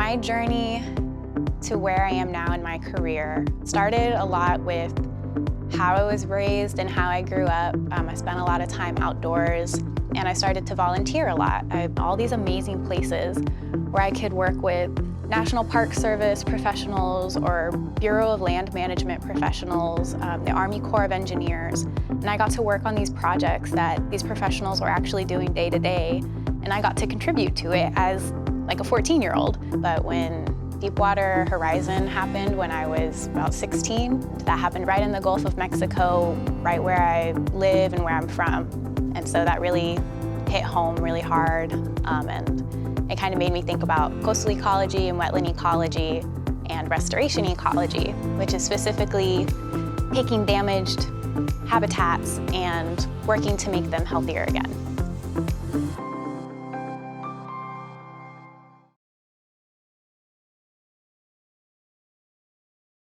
My journey to where I am now in my career started a lot with how I was raised and how I grew up. I spent a lot of time outdoors, and I started to volunteer a lot. All these amazing places where I could work with National Park Service professionals or Bureau of Land Management professionals, the Army Corps of Engineers. And I got to work on these projects that these professionals were actually doing day to day, and I got to contribute to it as like a 14-year-old. But when Deepwater Horizon happened when I was about 16, that happened right in the Gulf of Mexico, right where I live and where I'm from. And so that really hit home really hard, and it kind of made me think about coastal ecology and wetland ecology and restoration ecology, which is specifically taking damaged habitats and working to make them healthier again.